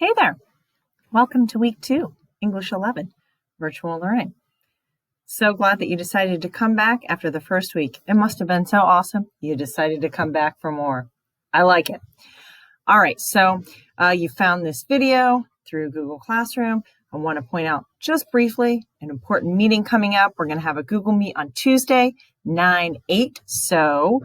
Hey there. Welcome to week 2, English 11, virtual learning. So glad that you decided to come back after the first week. It must have been so awesome. You decided to come back for more. I like it. All right, so you found this video through Google Classroom. I want to point out just briefly an important meeting coming up. We're going to have a Google Meet on Tuesday, 9/8. So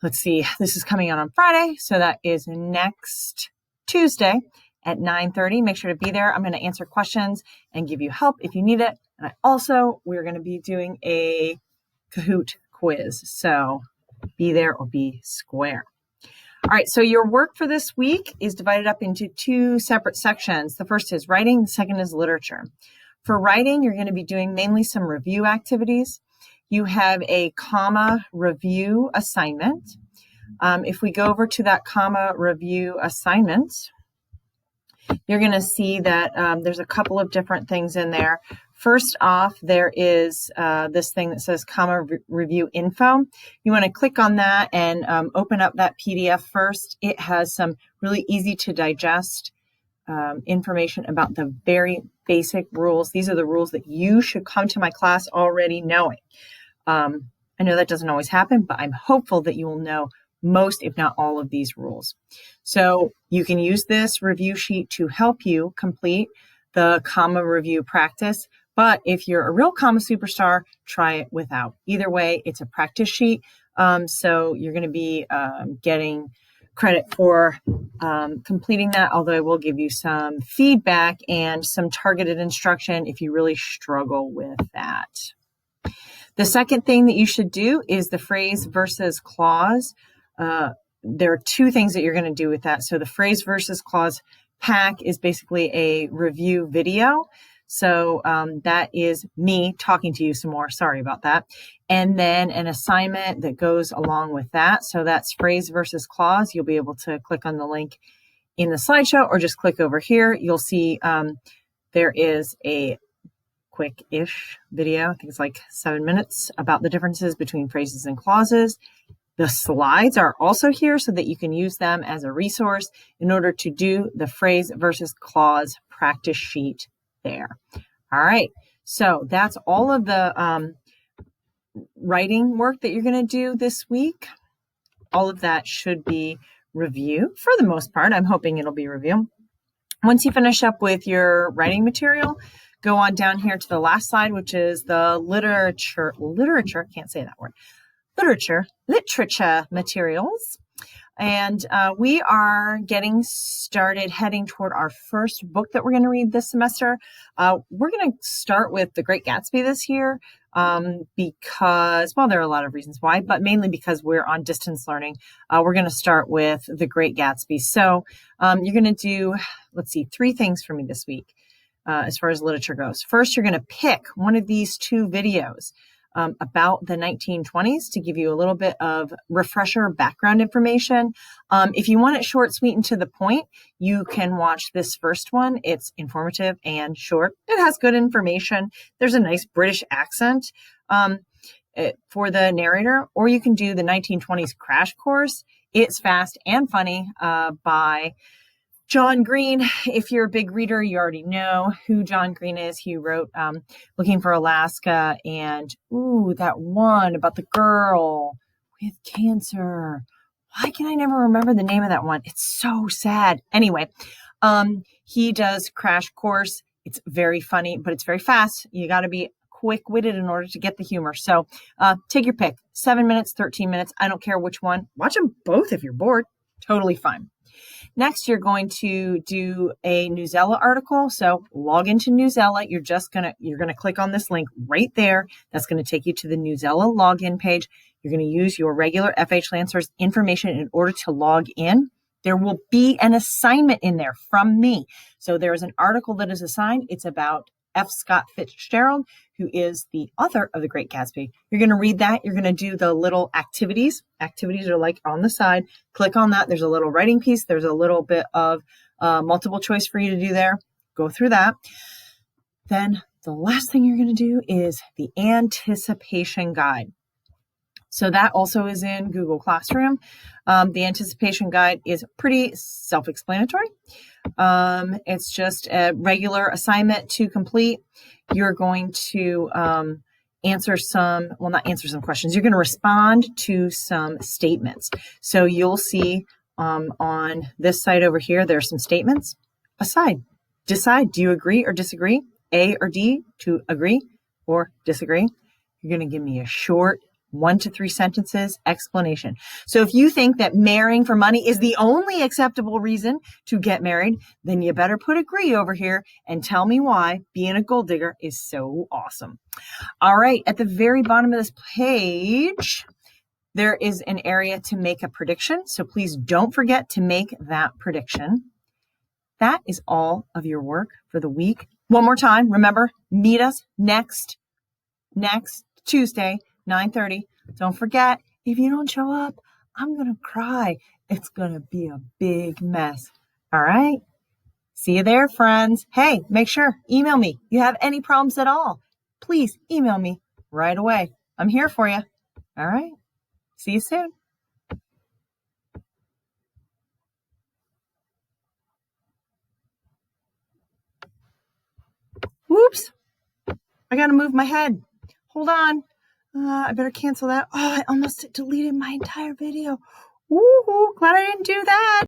let's see, this is coming out on Friday. So that is next Tuesday at 9:30. Make sure to be there. I'm going to answer questions and give you help if you need it. And we're going to be doing a Kahoot quiz. So be there or be square. All right, so your work for this week is divided up into 2 separate sections. The first is writing, the second is literature. For writing, you're going to be doing mainly some review activities. You have a comma review assignment. If we go over to that comma review assignment, you're going to see that there's a couple of different things in there. First off, there is this thing that says comma review info. You want to click on that and open up that PDF first. It has some really easy to digest information about the very basic rules. These are the rules that you should come to my class already knowing. I know that doesn't always happen, but I'm hopeful that you will know most, if not all, of these rules. So you can use this review sheet to help you complete the comma review practice. But if you're a real comma superstar, try it without. Either way, it's a practice sheet. So you're going to be getting credit for completing that, although I will give you some feedback and some targeted instruction if you really struggle with that. The second thing that you should do is the phrase versus clause. There are 2 things that you're going to do with that. So the phrase versus clause pack is basically a review video. So that is me talking to you some more. Sorry about that. And then an assignment that goes along with that. So that's phrase versus clause. You'll be able to click on the link in the slideshow or just click over here. You'll see there is a quick-ish video. I think it's like 7 minutes about the differences between phrases and clauses. The slides are also here so that you can use them as a resource in order to do the phrase versus clause practice sheet there. All right, so that's all of the writing work that you're going to do this week. All of that should be review for the most part. I'm hoping it'll be review. Once you finish up with your writing material, go on down here to the last slide, which is the literature, can't say that word, literature materials. And we are getting started heading toward our first book that we're going to read this semester. We're going to start with The Great Gatsby this year because, well, there are a lot of reasons why, but mainly because we're on distance learning. We're going to start with The Great Gatsby. So you're going to do, 3 things for me this week as far as literature goes. First, you're going to pick one of these 2 videos about the 1920s to give you a little bit of refresher background information. If you want it short, sweet, and to the point, you can watch this first one. It's informative and short. It has good information. There's a nice British accent for the narrator, or you can do the 1920s crash course. It's fast and funny by John Green. If you're a big reader, you already know who John Green is. He wrote Looking for Alaska and, that one about the girl with cancer. Why can I never remember the name of that one? It's so sad. Anyway, he does Crash Course. It's very funny, but it's very fast. You got to be quick-witted in order to get the humor. So take your pick. 7 minutes, 13 minutes. I don't care which one. Watch them both if you're bored. Totally fine. Next, you're going to do a Newsela article. So log into Newsela. You're going to click on this link right there. That's going to take you to the Newsela login page. You're going to use your regular FH Lancers information in order to log in. There will be an assignment in there from me. So there is an article that is assigned. It's about F. Scott Fitzgerald, who is the author of The Great Gatsby. You're going to read that. You're going to do the little activities. Activities are like on the side. Click on that. There's a little writing piece. There's a little bit of multiple choice for you to do there. Go through that. Then the last thing you're going to do is the anticipation guide. So that also is in Google Classroom. The anticipation guide is pretty self-explanatory. It's just a regular assignment to complete. You're going to not answer some questions. You're going to respond to some statements. So you'll see on this side over here, there are some statements. Decide, do you agree or disagree? A or D, to agree or disagree. You're going to give me a short 1 to 3 sentences explanation. So if you think that marrying for money is the only acceptable reason to get married, then you better put agree over here and tell me why being a gold digger is so awesome. All right, at the very bottom of this page, there is an area to make a prediction. So please don't forget to make that prediction. That is all of your work for the week. One more time, remember, meet us next Tuesday, 9:30. Don't forget, if you don't show up, I'm going to cry. It's going to be a big mess. All right? See you there, friends. Hey, make sure, email me. You have any problems at all, please email me right away. I'm here for you. All right? See you soon. Whoops. I got to move my head. Hold on. I better cancel that. Oh, I almost deleted my entire video. Woohoo! Glad I didn't do that.